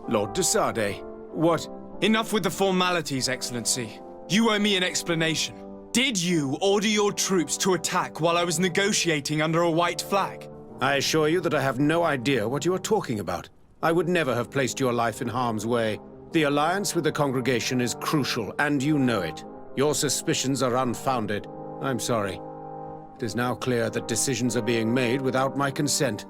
Lord de Sade, what? Enough with the formalities, Excellency. You owe me an explanation. Did you order your troops to attack while I was negotiating under a white flag? I assure you that I have no idea what you are talking about. I would never have placed your life in harm's way. The alliance with the congregation is crucial, and you know it. Your suspicions are unfounded. I'm sorry. It is now clear that decisions are being made without my consent.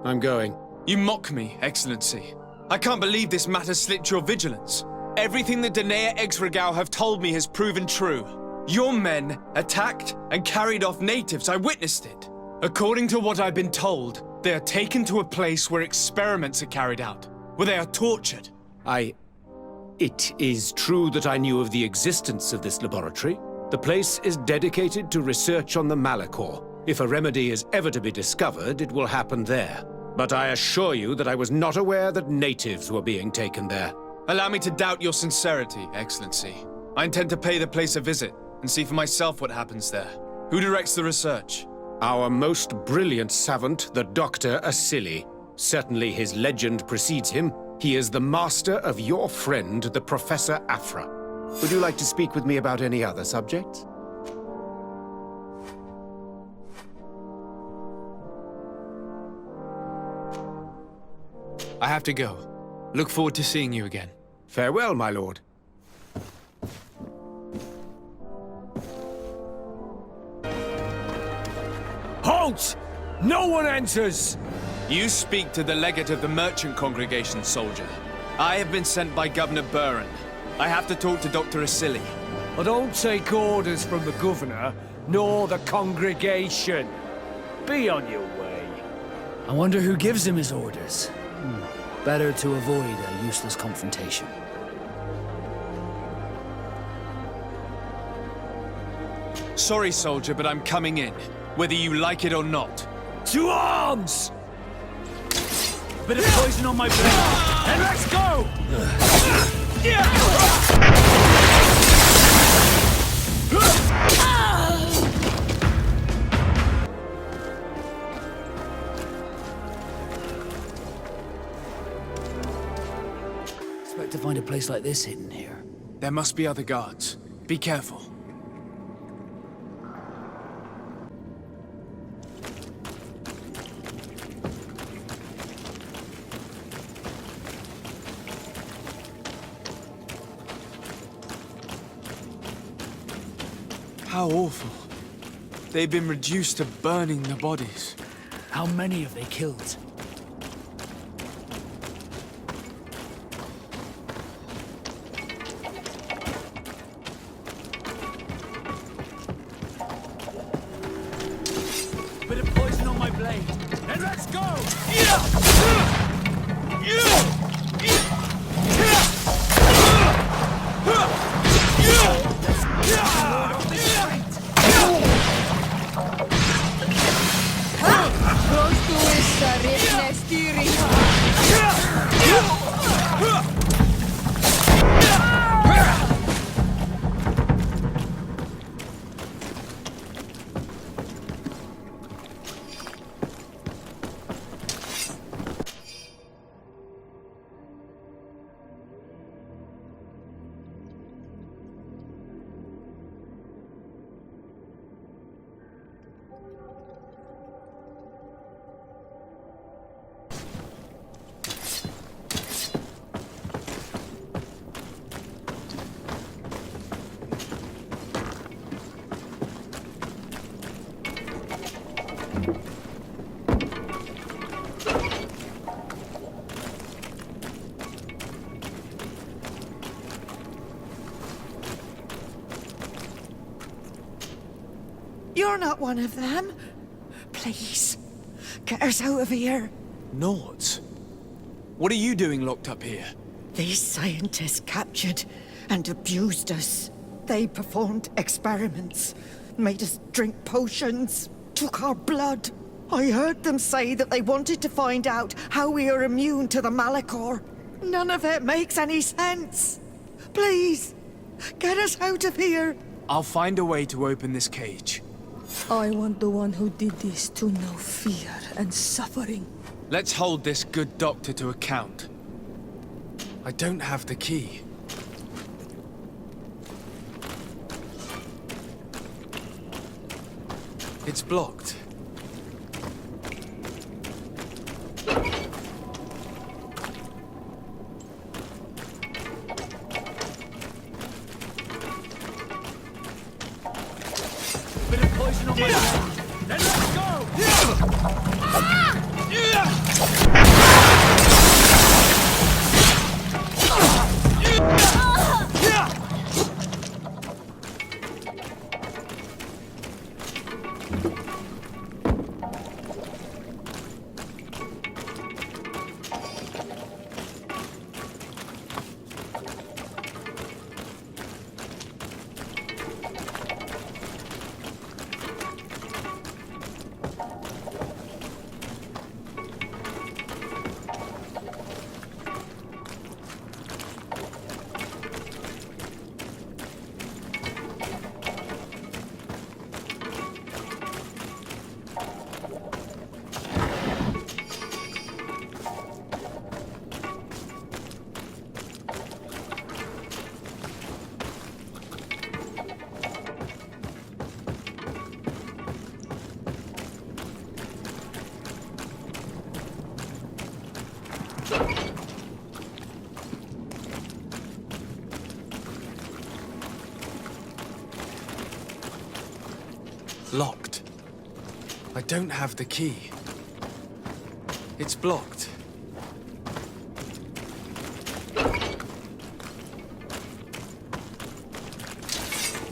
I'm going. You mock me, Excellency. I can't believe this matter slipped your vigilance. Everything that Danea Exregao have told me has proven true. Your men attacked and carried off natives. I witnessed it. According to what I've been told, they are taken to a place where experiments are carried out, where they are tortured. It is true that I knew of the existence of this laboratory. The place is dedicated to research on the Malachor. If a remedy is ever to be discovered, it will happen there. But I assure you that I was not aware that natives were being taken there. Allow me to doubt your sincerity, Excellency. I intend to pay the place a visit and see for myself what happens there. Who directs the research? Our most brilliant savant, the Dr. Asilis. Certainly his legend precedes him. He is the master of your friend, the Professor Afra. Would you like to speak with me about any other subjects? I have to go. Look forward to seeing you again. Farewell, my lord. Halt! No one enters! You speak to the legate of the merchant congregation, soldier. I have been sent by Governor Buren. I have to talk to Dr. Asilis. I don't take orders from the governor, nor the congregation. Be on your way. I wonder who gives him his orders. Better to avoid a useless confrontation. Sorry, soldier, but I'm coming in, whether you like it or not. To arms! Bit of poison on my blade, and let's go! Expect to find a place like this hidden here. There must be other guards. Be careful. How awful. They've been reduced to burning the bodies. How many have they killed? Bit of poison on my blade, and let's go! You're not one of them. Please, get us out of here. Nords? What are you doing locked up here? These scientists captured and abused us. They performed experiments, made us drink potions, took our blood. I heard them say that they wanted to find out how we are immune to the Malachor. None of it makes any sense. Please, get us out of here. I'll find a way to open this cage. I want the one who did this to know fear and suffering. Let's hold this good doctor to account. I don't have the key. It's blocked. Bit of poison on my hand. Then let's go! Locked. I don't have the key. It's blocked.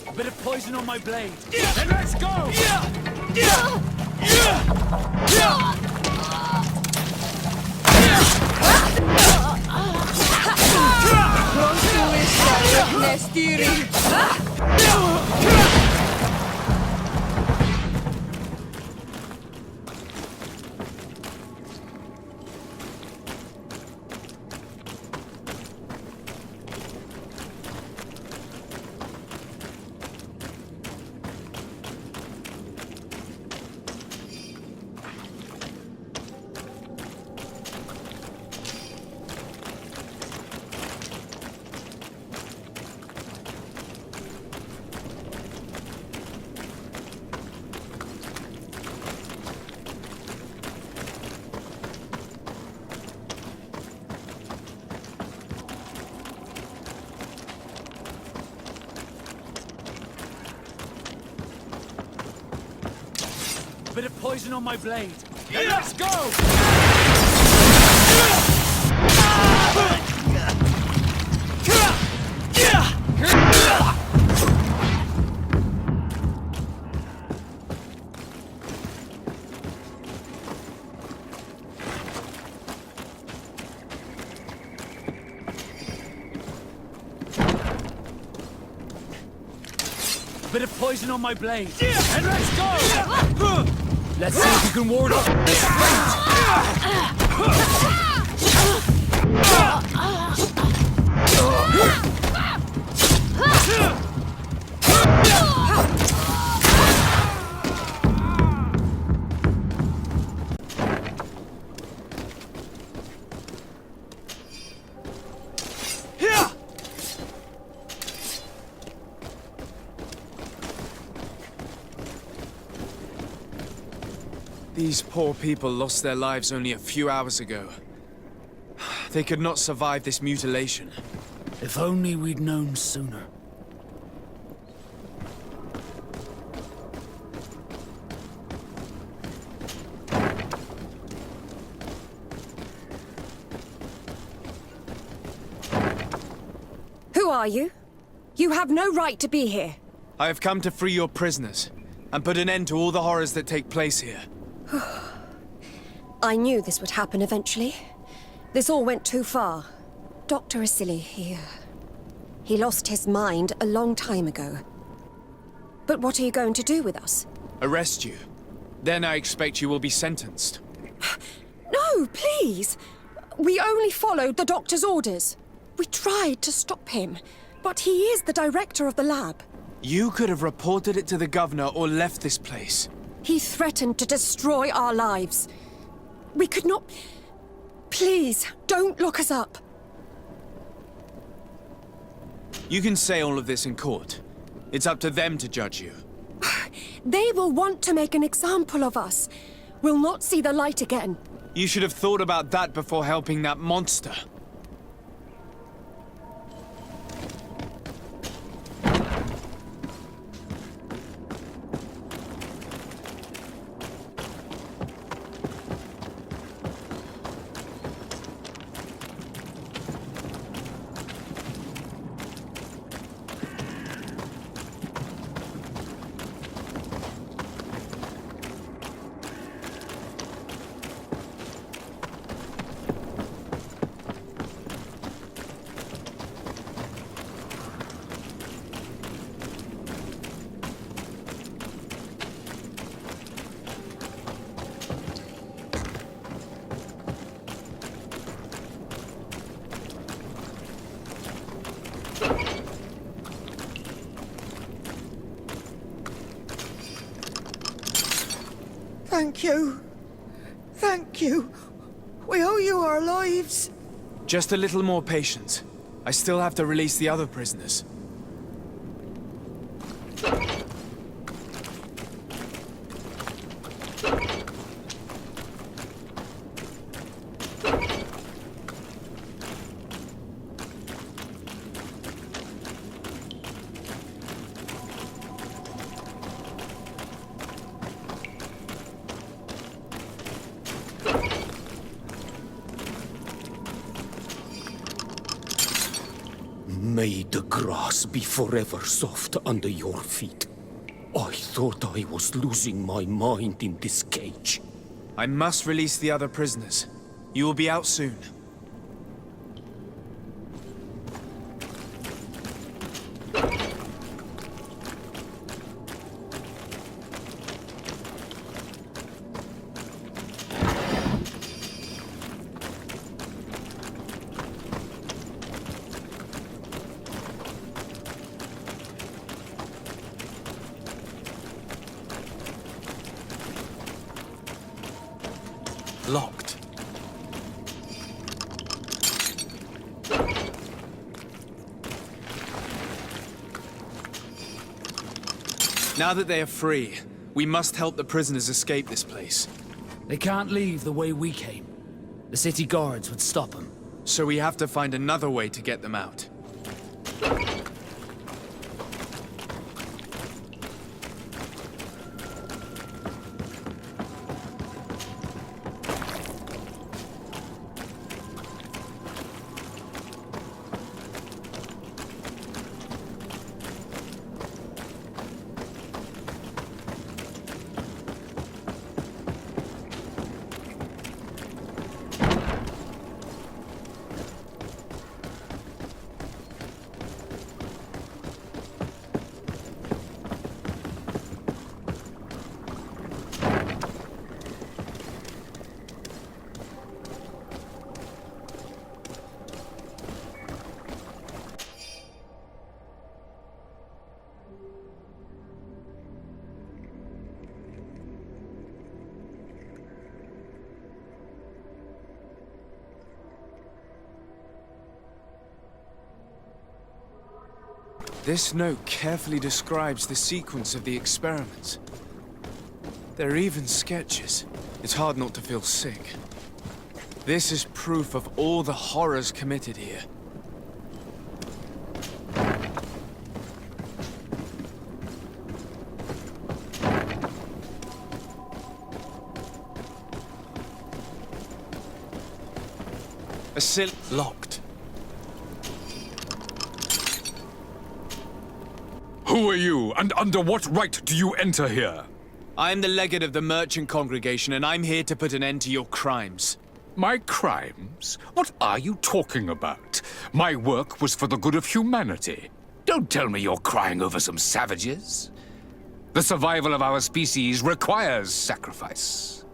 A bit of poison on my blade. Then let's go! A bit of poison on my blade. Then let's go! A bit of poison on my blade. And let's go! Let's see if you can ward off this These poor people lost their lives only a few hours ago. They could not survive this mutilation. If only we'd known sooner. Who are you? You have no right to be here. I have come to free your prisoners, and put an end to all the horrors that take place here. I knew this would happen eventually. This all went too far. Dr. Asilis, he lost his mind a long time ago. But what are you going to do with us? Arrest you. Then I expect you will be sentenced. No, please! We only followed the doctor's orders. We tried to stop him, but he is the director of the lab. You could have reported it to the governor or left this place. He threatened to destroy our lives. We could not... Please, don't look us up. You can say all of this in court. It's up to them to judge you. They will want to make an example of us. We'll not see the light again. You should have thought about that before helping that monster. Thank you. Thank you. We owe you our lives. Just a little more patience. I still have to release the other prisoners. May the grass be forever soft under your feet. I thought I was losing my mind in this cage. I must release the other prisoners. You will be out soon. Locked. Now that they are free, we must help the prisoners escape this place. They can't leave the way we came. The city guards would stop them. So we have to find another way to get them out. This note carefully describes the sequence of the experiments. There are even sketches. It's hard not to feel sick. This is proof of all the horrors committed here. Asilis locked. Who are you, and under what right do you enter here? I am the legate of the merchant congregation, and I'm here to put an end to your crimes. My crimes? What are you talking about? My work was for the good of humanity. Don't tell me you're crying over some savages. The survival of our species requires sacrifice.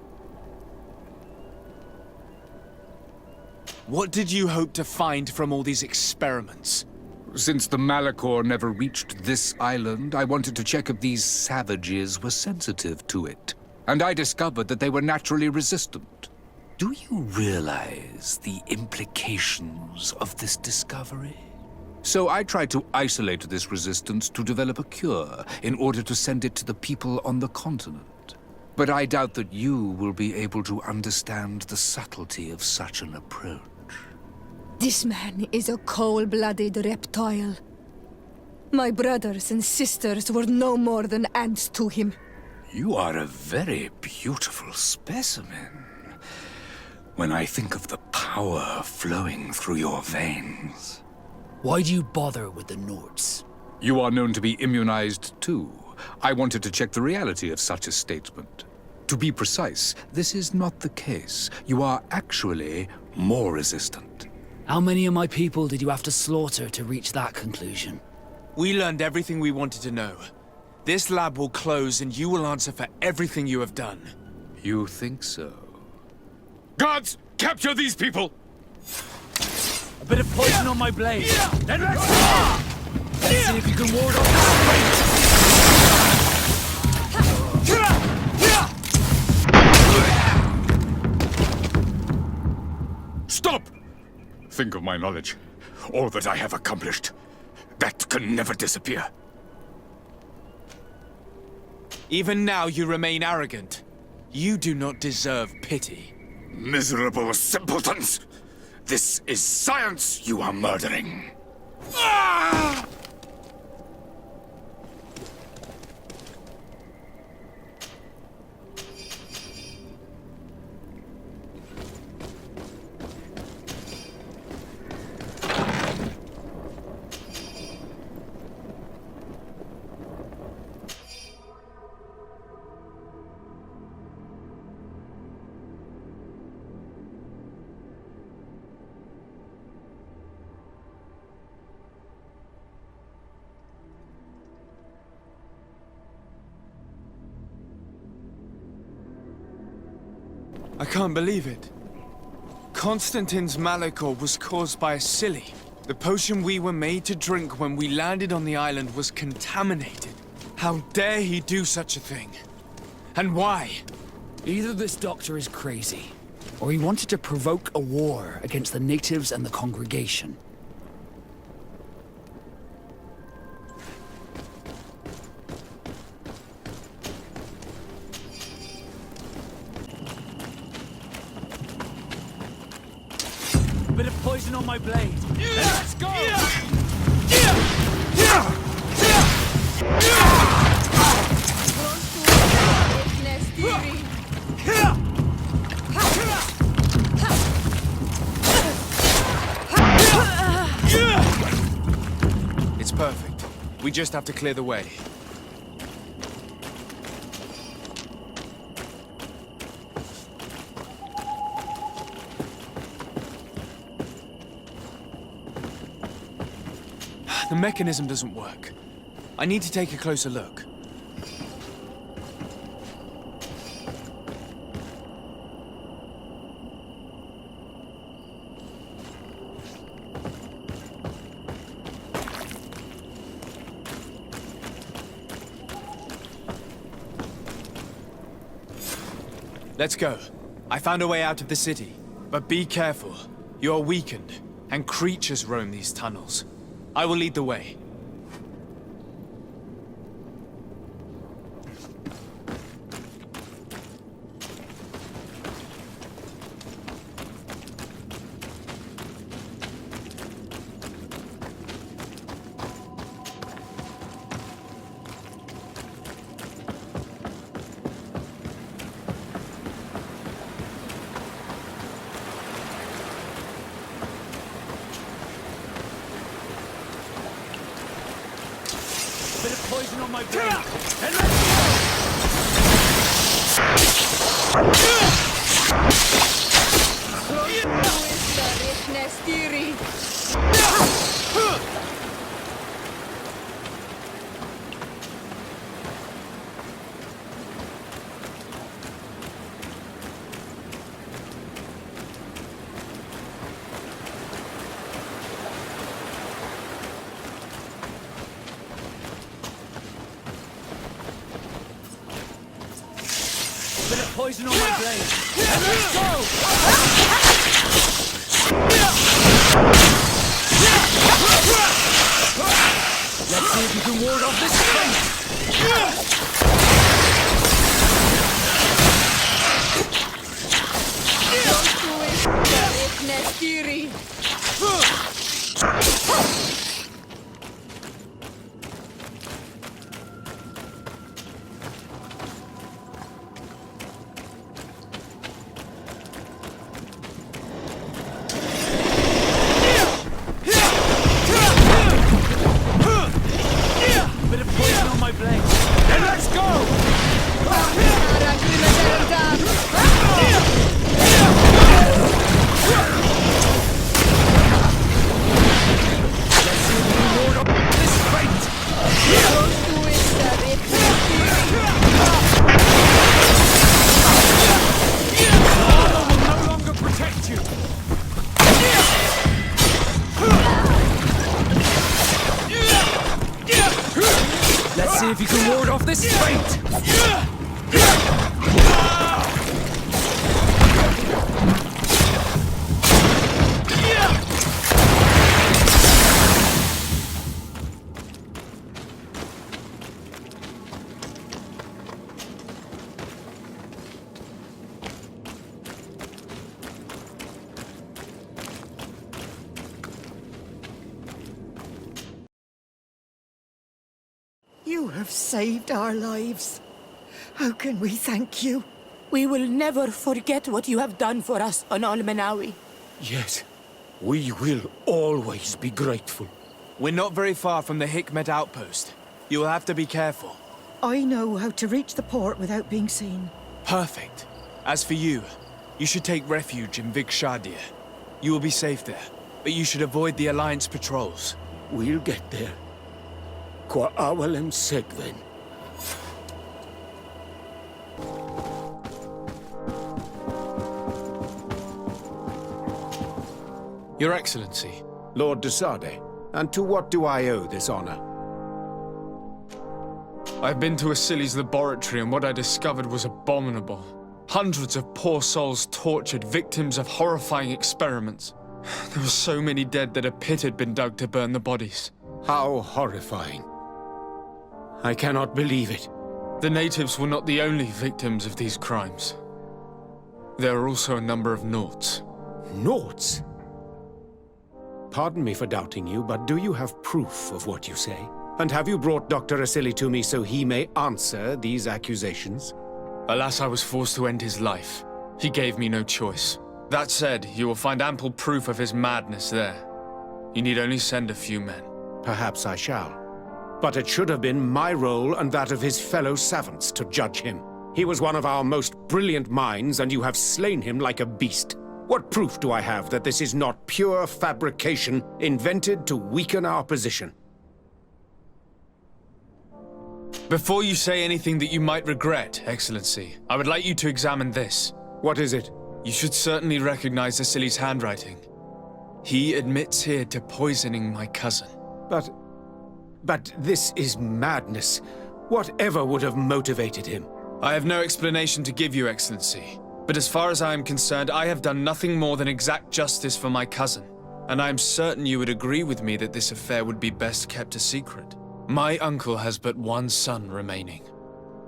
What did you hope to find from all these experiments? Since the Malachor never reached this island, I wanted to check if these savages were sensitive to it. And I discovered that they were naturally resistant. Do you realize the implications of this discovery? So I tried to isolate this resistance to develop a cure in order to send it to the people on the continent. But I doubt that you will be able to understand the subtlety of such an approach. This man is a cold-blooded reptile. My brothers and sisters were no more than ants to him. You are a very beautiful specimen. When I think of the power flowing through your veins. Why do you bother with the Nords? You are known to be immunized too. I wanted to check the reality of such a statement. To be precise, this is not the case. You are actually more resistant. How many of my people did you have to slaughter to reach that conclusion? We learned everything we wanted to know. This lab will close and you will answer for everything you have done. You think so? Guards, capture these people! A bit of poison on my blade. Then let's go! Let's see if you can ward off that Stop! Think of my knowledge. All that I have accomplished. That can never disappear. Even now you remain arrogant. You do not deserve pity. Miserable simpletons! This is science you are murdering. Ah! I can't believe it. Constantine's malachor was caused by Asilis. The potion we were made to drink when we landed on the island was contaminated. How dare he do such a thing? And why? Either this doctor is crazy, or he wanted to provoke a war against the natives and the congregation. bit of poison on my blade. Let's go! It's perfect. We just have to clear the way. The mechanism doesn't work. I need to take a closer look. Let's go. I found a way out of the city. But be careful. You are weakened, and creatures roam these tunnels. I will lead the way. Bit of poison on my blade. And let's bit of poison on my blade. And let's go! Let's see if you can ward off this fate! Bit of poison on my blade. Then let's go! Let's see if we can ward off this fate! Armor will no longer protect you! Let's see if you can ward off this fate! You have saved our lives. How can we thank you? We will never forget what you have done for us on Almenawi. Yes, we will always be grateful. We're not very far from the Hikmet outpost. You'll have to be careful. I know how to reach the port without being seen. Perfect. As for you, you should take refuge in Vikshadir. You will be safe there, but you should avoid the Alliance patrols. We'll get there. Qua awalem segven. Your Excellency. Lord de Sade, and to what do I owe this honor? I've been to Asilis' laboratory and what I discovered was abominable. Hundreds of poor souls tortured, victims of horrifying experiments. There were so many dead that a pit had been dug to burn the bodies. How horrifying. I cannot believe it. The natives were not the only victims of these crimes. There are also a number of Naughts. Naughts? Pardon me for doubting you, but do you have proof of what you say? And have you brought Dr. Asili to me so he may answer these accusations? Alas, I was forced to end his life. He gave me no choice. That said, you will find ample proof of his madness there. You need only send a few men. Perhaps I shall. But it should have been my role and that of his fellow savants to judge him. He was one of our most brilliant minds, and you have slain him like a beast. What proof do I have that this is not pure fabrication invented to weaken our position? Before you say anything that you might regret, Excellency, I would like you to examine this. What is it? You should certainly recognize Asili's handwriting. He admits here to poisoning my cousin. But this is madness. Whatever would have motivated him? I have no explanation to give you, Excellency. But as far as I am concerned, I have done nothing more than exact justice for my cousin. And I am certain you would agree with me that this affair would be best kept a secret. My uncle has but one son remaining.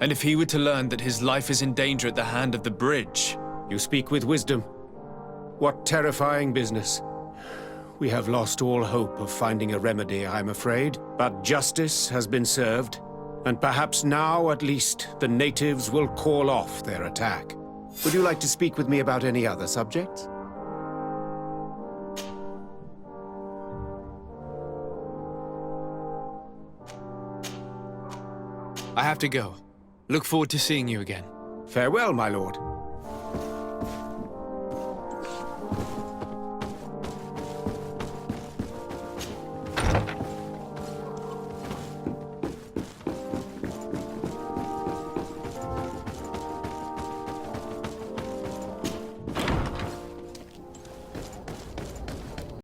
And if he were to learn that his life is in danger at the hand of the bridge... You speak with wisdom. What terrifying business. We have lost all hope of finding a remedy, I'm afraid. But justice has been served. And perhaps now, at least, the natives will call off their attack. Would you like to speak with me about any other subjects? I have to go. Look forward to seeing you again. Farewell, my lord.